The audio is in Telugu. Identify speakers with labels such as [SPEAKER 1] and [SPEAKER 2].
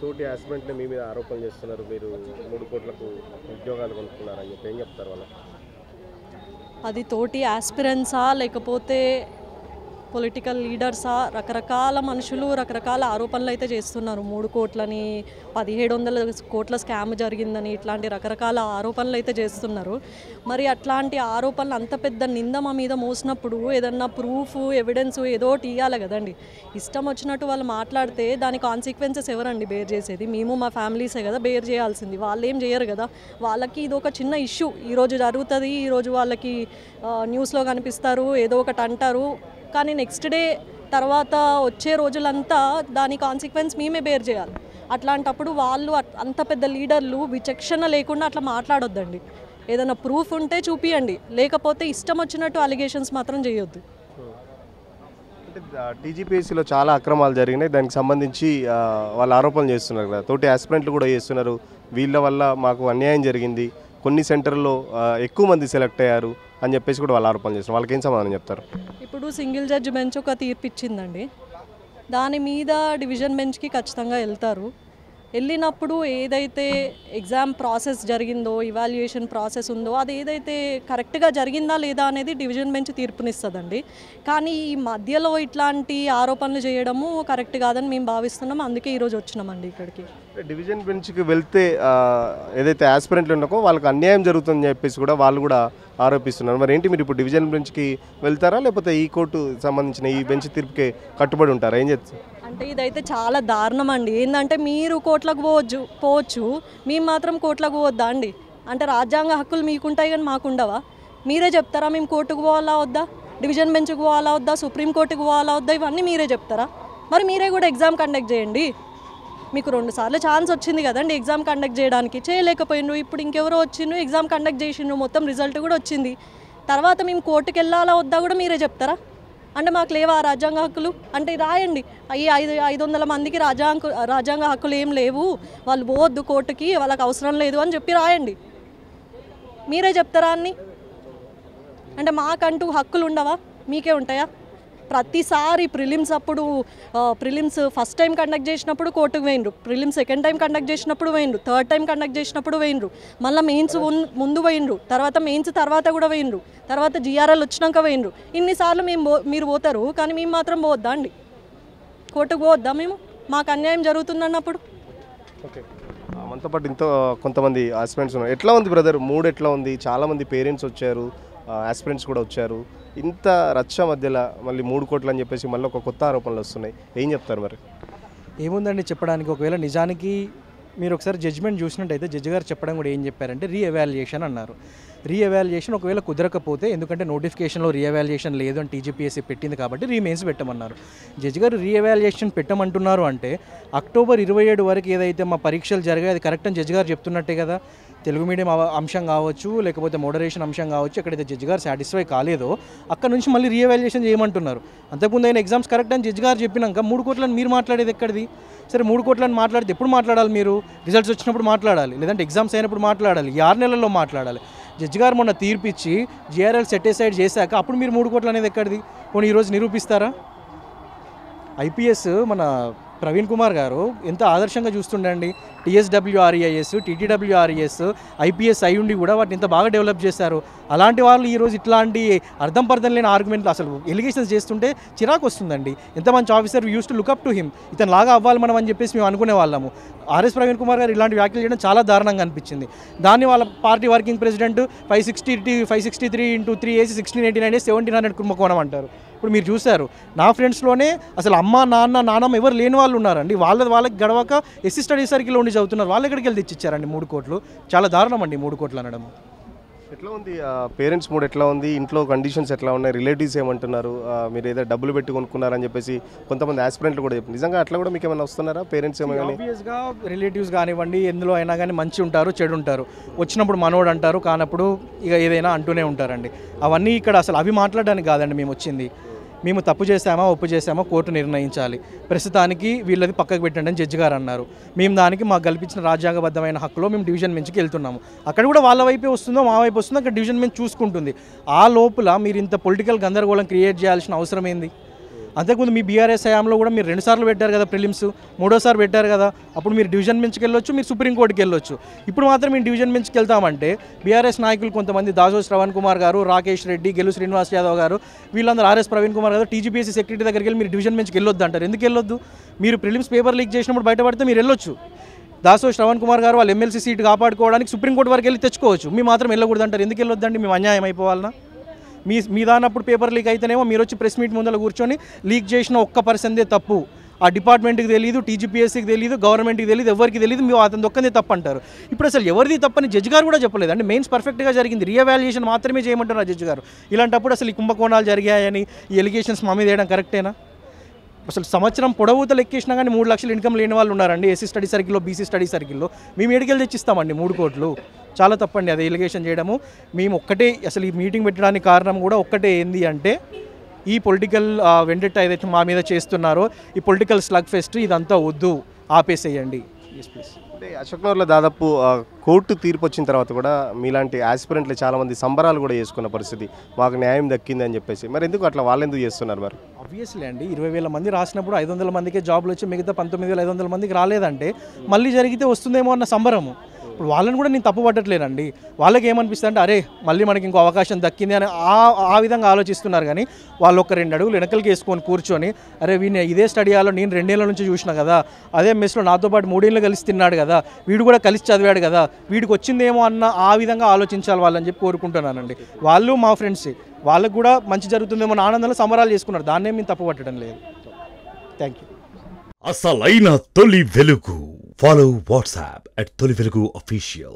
[SPEAKER 1] తోటి ఆస్పిరెంట్‌ని మీ మీద ఆరోపణలు చేస్తున్నారు. మీరు 3 కోట్లకు ఉద్యోగాలు కొనుక్కున్నారని చెప్పి ఏం చెప్తారు వాళ్ళకి?
[SPEAKER 2] అది తోటి ఆస్పిరెంట్సా లేకపోతే పొలిటికల్ లీడర్సా, రకరకాల మనుషులు రకరకాల ఆరోపణలు అయితే చేస్తున్నారు. 3 కోట్లని 1700 కోట్ల స్కామ్ జరిగిందని ఇట్లాంటి రకరకాల ఆరోపణలు అయితే చేస్తున్నారు. మరి అట్లాంటి ఆరోపణలు అంత పెద్ద నింద మా మీద మోసినప్పుడు ఏదన్నా ప్రూఫ్ ఎవిడెన్స్ ఏదో ఒకటి ఇవ్వాలి కదండి. ఇష్టం వచ్చినట్టు వాళ్ళు మాట్లాడితే దాని కాన్సిక్వెన్సెస్ ఎవరండి బేర్ చేసేది? మేము మా ఫ్యామిలీసే కదా బేర్ చేయాల్సింది. వాళ్ళు ఏం చేయరు కదా. వాళ్ళకి ఇది ఒక చిన్న ఇష్యూ, ఈరోజు జరుగుతుంది, ఈరోజు వాళ్ళకి న్యూస్లో కనిపిస్తారు, ఏదో ఒకటి అంటారు, కానీ నెక్స్ట్ డే తర్వాత వచ్చే రోజులంతా దాని కాన్సిక్వెన్స్ మేమే బేర్ చేయాలి. అట్లాంటప్పుడు వాళ్ళు అంత పెద్ద లీడర్లు విచక్షణ లేకుండా అట్లా మాట్లాడొద్దండి. ఏదైనా ప్రూఫ్ ఉంటే చూపియండి, లేకపోతే ఇష్టం వచ్చినట్టు అలిగేషన్స్ మాత్రం చేయొద్దు.
[SPEAKER 1] అంటే టీజీపీఎస్సీలో చాలా అక్రమాలు జరిగినాయి, దానికి సంబంధించి వాళ్ళు ఆరోపణలు చేస్తున్నారు కదా, తోటి ఆస్పిరెంట్లు కూడా చేస్తున్నారు. వీళ్ళ వల్ల మాకు అన్యాయం జరిగింది, కొన్ని సెంటర్లో ఎక్కువ మంది సెలెక్ట్ అయ్యారు అని చెప్పేసి కూడా వాళ్ళు ఆరోపణలు చేస్తున్నారు. వాళ్ళకి ఏం సమాధానం చెప్తారు?
[SPEAKER 2] ఇప్పుడు సింగిల్ జడ్జి బెంచ్ ఒక తీర్పు ఇచ్చిందండి, దాని మీద డివిజన్ బెంచ్కి ఖచ్చితంగా వెళ్తారు. వెళ్ళినప్పుడు ఏదైతే ఎగ్జామ్ ప్రాసెస్ జరిగిందో, ఇవాల్యుయేషన్ ప్రాసెస్ ఉందో, అది ఏదైతే కరెక్ట్గా జరిగిందా లేదా అనేది డివిజన్ బెంచ్ తీర్పునిస్తుందండి. కానీ ఈ మధ్యలో ఇట్లాంటి ఆరోపణలు చేయడము కరెక్ట్ కాదని మేము భావిస్తున్నాం. అందుకే ఈరోజు వచ్చినామండి ఇక్కడికి.
[SPEAKER 1] డివిజన్ బెంచ్కి వెళ్తే ఏదైతే ఆస్పిరెంట్లు ఉన్నాకో వాళ్ళకి అన్యాయం జరుగుతుందని చెప్పేసి కూడా వాళ్ళు కూడా ఆరోపిస్తున్నారు. మరి ఏంటి, మీరు ఇప్పుడు డివిజన్ బెంచ్కి వెళ్తారా, లేకపోతే ఈ కోర్టు సంబంధించిన ఈ బెంచ్ తీర్పుకి కట్టుబడి ఉంటారా? ఏం చేస్తారు?
[SPEAKER 2] అంటే ఇదైతే చాలా దారుణం అండి. ఏంటంటే మీరు కోట్లకు పోవచ్చు, మేము మాత్రం కోట్లకు పోవద్దా అండి? అంటే రాజ్యాంగ హక్కులు మీకుంటాయి కానీ మాకుండవా? మీరే చెప్తారా మేము కోర్టుకు పోవాలా వద్దా, డివిజన్ బెంచ్కి పోవాలా వద్దా, సుప్రీంకోర్టుకు పోవాలా వద్దా, ఇవన్నీ మీరే చెప్తారా? మరి మీరే కూడా ఎగ్జామ్ కండక్ట్ చేయండి. మీకు 2 సార్లు ఛాన్స్ వచ్చింది కదండి ఎగ్జామ్ కండక్ట్ చేయడానికి, చేయలేకపోయిండ్రు. ఇప్పుడు ఇంకెవరో వచ్చిండ్రు, ఎగ్జామ్ కండక్ట్ చేసిండ్రు, మొత్తం రిజల్ట్ కూడా వచ్చింది. తర్వాత మేము కోర్టుకు వెళ్ళాలా వద్దా కూడా మీరే చెప్తారా? అంటే మాకు లేవా రాజ్యాంగ హక్కులు? అంటే రాయండి, ఈ 500 మందికి రాజ్యాంగ హక్కులు ఏం లేవు, వాళ్ళు పోవద్దు కోర్టుకి, వాళ్ళకి అవసరం లేదు అని చెప్పి రాయండి. మీరే చెప్తారా అన్ని? అంటే మాకంటూ హక్కులు ఉండవా? మీకే ఉంటాయా? ప్రతిసారి ప్రిలిమ్స్ ఫస్ట్ టైం కండక్ట్ చేసినప్పుడు కోర్టుకు పోయినరు, ప్రిలిమ్స్ సెకండ్ టైం కండక్ట్ చేసినప్పుడు పోయినరు, థర్డ్ టైం కండక్ట్ చేసినప్పుడు పోయినరు, మళ్ళీ మెయిన్స్ ముందు పోయినరు, తర్వాత మెయిన్స్ తర్వాత కూడా పోయినరు, తర్వాత జిఆర్ఎల్ వచ్చినాక పోయినరు. ఇన్నిసార్లు మీరు పోతారు కానీ మేము మాత్రం పోవద్దా అండి? కోర్టుకు పోవద్దా మేము? మాకు అన్యాయం జరుగుతుందన్నప్పుడు.
[SPEAKER 1] ఓకే, మనతో పాటు కొంతమంది ఆస్పిరెంట్స్ ఉన్నారు. ఎట్లా ఉంది బ్రదర్, మూడ్ ఎట్లా ఉంది? చాలామంది పేరెంట్స్ వచ్చారు, ఆస్పిరెంట్స్ కూడా వచ్చారు. ఇంత రచ్చ మధ్యలో మళ్ళీ 3 కోట్లు అని చెప్పేసి మళ్ళీ ఒక కొత్త ఆరోపణలు వస్తున్నాయి. ఏం చెప్తారు మరి?
[SPEAKER 3] ఏముందండి చెప్పడానికి, ఒకవేళ నిజానికి మీరు ఒకసారి జడ్జిమెంట్ చూసినట్టయితే జడ్జి గారు చెప్పడం కూడా ఏం చెప్పారంటే రీఎవాల్యుయేషన్ అన్నారు. రీఎవాల్యుయేషన్ ఒకవేళ కుదరకపోతే, ఎందుకంటే నోటిఫికేషన్లో రీఎవాల్యుయేషన్ లేదు అని టీజీపీఎస్సీ పెట్టింది కాబట్టి రీమెయిన్స్ పెట్టమన్నారు. జడ్జి గారు రీఎవాల్యుయేషన్ పెట్టమంటున్నారు అంటే అక్టోబర్ 27 వరకు ఏదైతే మా పరీక్షలు జరిగాయి అది కరెక్ట్ అని జడ్జి గారు చెప్తున్నట్టే కదా. తెలుగు మీడియం అంశం కావచ్చు, లేకపోతే మోడరేషన్ అంశం కావచ్చు, ఎక్కడైతే జడ్జి గారు సాటిస్ఫై కాలేదో అక్కడ నుంచి మళ్ళీ రీఎవాల్యుయేషన్ చేయమంటున్నారు. అంతకుముందు అయిన ఎగ్జామ్స్ కరెక్ట్ అని జడ్జి గారు చెప్పినాక 3 కోట్లని మీరు మాట్లాడేది ఎక్కడిది? సరే 3 కోట్లని మాట్లాడితే ఎప్పుడు మాట్లాడాలి? మీరు రిజల్ట్స్ వచ్చినప్పుడు మాట్లాడాలి, లేదంటే ఎగ్జామ్స్ అయినప్పుడు మాట్లాడాలి, 6 నెలల్లో మాట్లాడాలి. జడ్జి గారు మొన్న తీర్పిచ్చి జిఆర్ఎల్ సెటిసైడ్ చేశాక అప్పుడు మీరు 3 కోట్లు అనేది ఎక్కడిది? పోనీ ఈరోజు నిరూపిస్తారా? ఐపీఎస్ మన ప్రవీణ్ కుమార్ గారు ఎంత ఆదర్శంగా చూస్తుండండి. టీఎస్డబ్ల్యూఆర్ఈఐఎస్, టీటీడబ్ల్యూఆర్ఈఎస్, ఐపీఎస్ అయి ఉండి కూడా వాటిని ఇంత బాగా డెవలప్ చేశారు. అలాంటి వాళ్ళు ఈరోజు ఇట్లాంటి అర్థం పర్థం లేని ఆర్గ్యుమెంట్లు, అసలు ఎలిగేషన్స్ చేస్తుంటే చిరాకు వస్తుందండి. ఎంత మంచి officer, we use to look up to him, ఇతను లాగా అవ్వాలి మనం అని చెప్పేసి మేము అనుకునే వాళ్ళము. ఆర్ఎస్ ప్రవీణ్ కుమార్ గారు ఇలాంటి వ్యాఖ్యలు చేయడం చాలా దారుణంగా అనిపించింది. దాన్ని వాళ్ళ పార్టీ వర్కింగ్ ప్రెసిడెంట్ 563 × 3 వేసి 1689 1700 కుంభకోణం అంటారు. ఇప్పుడు మీరు చూశారు, నా ఫ్రెండ్స్లోనే అసలు అమ్మ నాన్నమ్మ ఎవరు లేని వాళ్ళు ఉన్నారండి. వాళ్ళకి గడవక ఎస్సీ స్టడీ సర్కిల్లో ఉండి చదువుతున్నారు. వాళ్ళు ఎక్కడికి వెళ్ళి తెచ్చిచ్చారండి 3 కోట్లు? చాలా దారుణం అండి 3 కోట్లు అనడం.
[SPEAKER 1] ఎట్లా ఉంది పేరెంట్స్ మూడ్, ఎట్లా ఉంది ఇంట్లో కండిషన్స్ ఎట్లా ఉన్నాయి? రిలేటివ్స్ ఏమంటున్నారు? మీరు ఏదో డబ్బులు పెట్టి కొనుక్కున్నారని చెప్పేసి కొంతమంది ఆస్పిరెంట్లు కూడా చెప్పారు. నిజంగా అట్లా కూడా మీకు ఏమైనా వస్తున్నారా పేరెంట్స్? ఏమైనా
[SPEAKER 3] ఆబ్వియస్గా రిలేటివ్స్ కానివ్వండి, ఎందులో అయినా కానీ మంచి ఉంటారు, చెడు ఉంటారు. వచ్చినప్పుడు మనోడు అంటారు, కానప్పుడు ఇక ఏదైనా అంటూనే ఉంటారండి. అవన్నీ ఇక్కడ అసలు అవి మాట్లాడడానికి కాదండి మేము వచ్చింది. మేము తప్పు చేసామా ఒప్పు చేసామా కోర్టు నిర్ణయించాలి. ప్రస్తుతానికి వీళ్ళది పక్కకు పెట్టండి అని జడ్జి గారు అన్నారు. మేము దానికి మాకు కల్పించిన రాజ్యాంగబద్ధమైన హక్కులో మేము డివిజన్ బెంచ్కి వెళ్తున్నాము. అక్కడ కూడా వాళ్ళ వైపే వస్తుందో మా వైపు వస్తుందో అక్కడ డివిజన్ బెంచ్ చూసుకుంటుంది. ఆ లోపల మీరు ఇంత పొలిటికల్ గందరగోళం క్రియేట్ చేయాల్సిన అవసరం ఏంది? అంతకుముందు మీ బీఆర్ఎస్ హయాంలో కూడా మీరు 2 సార్లు పెట్టారు కదా ప్రిలిమ్స్, 3ఓసారి పెట్టారు కదా, అప్పుడు మీరు డివిజన్ బెంచ్కి వెళ్ళొచ్చు, మీరు సుప్రీంకోర్టుకి వెళ్ళొచ్చు. ఇప్పుడు మాత్రం మేము డివిజన్ బెంచ్కి వెళ్తామంటే బీఆర్ఎస్ నాయకులు కొంతమంది దాసో శ్రవణ్ కుమార్ గారు, రాకేష్ రెడ్డి, గెలు శ్రీనివాస్ యాదవ్ గారు, వీళ్ళందరూ ఆర్ఎస్ ప్రవీణ్ కుమార్ గారు టీజీపీఎస్సీ సెక్రటరీ దగ్గరికి వెళ్ళి మీరు డివిజన్ బెంచ్కి వెళ్ళొద్దు అంటారు. ఎందుకు వెళ్ళొద్దు? మీరు ప్రిలిమ్స్ పేపర్ లీక్ చేసినప్పుడు బయటపడితే మీరు వెళ్ళొచ్చు. దాసో శ్రవణ్ కుమార్ గారు వాళ్ళు ఎమ్మెల్సీ సీట్ కాపాడుకోవడానికి సుప్రీంకోర్టు వరకు వెళ్ళి తెచ్చుకోవచ్చు. మీ మాత్రం వెళ్ళకూడదు అంటారు. ఎందుకు వెళ్ళొద్దండి? మేము అన్యాయం అయిపోవాలన్నా? మీ దానప్పుడు పేపర్ లీక్ అయితేనేమో మీరు వచ్చి ప్రెస్ మీట్ ముందర కూర్చొని లీక్ చేసిన ఒక్క పర్సన్దే తప్పు, ఆ డిపార్ట్మెంట్కి తెలియదు, టీజీపీఎస్సీకి తెలియదు, గవర్నమెంట్కి తెలియదు, ఎవరికి తెలియదు, మేము అతని ఒక్కదే తప్పు అంటారు. ఇప్పుడు అసలు ఎవరిది తప్పని జడ్జి గారు కూడా చెప్పలేదు అండి. మెయిన్స్ పర్ఫెక్ట్గా జరిగింది, రీఎవాల్యుయేషన్ మాత్రమే చేయమంటున్నారు జడ్జి గారు. ఇలాంటప్పుడు అసలు ఈ కుంభకోణాలు జరిగాయని ఈ ఎలిగేషన్స్ మా మీద వేయడం కరెక్టేనా? అసలు సంవత్సరం పొడవుతో లెక్కేసినా కానీ 3 లక్షలు ఇన్కమ్ లేని వాళ్ళు ఉన్నారండి ఎస్సీ స్టడీ సర్కిల్లో, బీసీ స్టడీ సర్కిల్లో. మేము ఏడికెళ్ళి తెచ్చిస్తామండి 3 కోట్లు? చాలా తప్పండి అది ఎలిగేషన్ చేయడము. మేము ఒక్కటే అసలు ఈ మీటింగ్ పెట్టడానికి కారణం కూడా ఒక్కటే ఏంది అంటే ఈ పొలిటికల్ వెండెట్ ఏదైతే మా మీద చేస్తున్నారో ఈ పొలిటికల్ స్లగ్ ఫెస్ట్ ఇదంతా వద్దు, ఆపేసేయండి. Yes please.
[SPEAKER 1] అంటే అశోక్నగర్లో దాదాపు కోర్టు తీర్పు వచ్చిన తర్వాత కూడా మీలాంటి ఆస్పిరెంట్లు చాలామంది సంబరాలు కూడా చేసుకున్న పరిస్థితి, మాకు న్యాయం దక్కింది అని చెప్పేసి. మరి ఎందుకు అట్లా వాళ్ళు ఎందుకు చేస్తున్నారు? మరి
[SPEAKER 3] ఆబ్వియస్లీ అండి 20,000 మంది రాసినప్పుడు 500 మందికే జాబ్లు వచ్చి మిగతా 19,500 మందికి రాలేదంటే మళ్ళీ జరిగితే వస్తుందేమో అన్న సంబరము. ఇప్పుడు వాళ్ళని కూడా నేను తప్పు పట్టట్లేనండి. వాళ్ళకి ఏమనిపిస్తుంది అంటే అరే మళ్ళీ మనకి ఇంకో అవకాశం దక్కింది అని ఆ విధంగా ఆలోచిస్తున్నారు. కానీ వాళ్ళు ఒక 2 అడుగులు వెనకలికి వేసుకొని కూర్చొని అరే వీడిని ఇదే స్టడీ హాల్లో నేను 2 ఏళ్ళ నుంచి చూసిన కదా, అదే మెస్లో నాతో పాటు 3 ఏళ్ళు కలిసి తిన్నాడు కదా, వీడు కూడా కలిసి చదివాడు కదా, వీడికి వచ్చిందేమో అన్న ఆ విధంగా ఆలోచించాలి వాళ్ళని చెప్పి కోరుకుంటున్నానండి. వాళ్ళు మా ఫ్రెండ్స్, వాళ్ళకు కూడా మంచి జరుగుతుందేమో అని ఆనందంలో సంబరాలు చేసుకున్నారు. దాన్నే మేము తప్పు పట్టడం లేదు. Thank you.
[SPEAKER 4] అసలైన తొలి వెలుగు. Follow WhatsApp @తొలి వెలుగు official.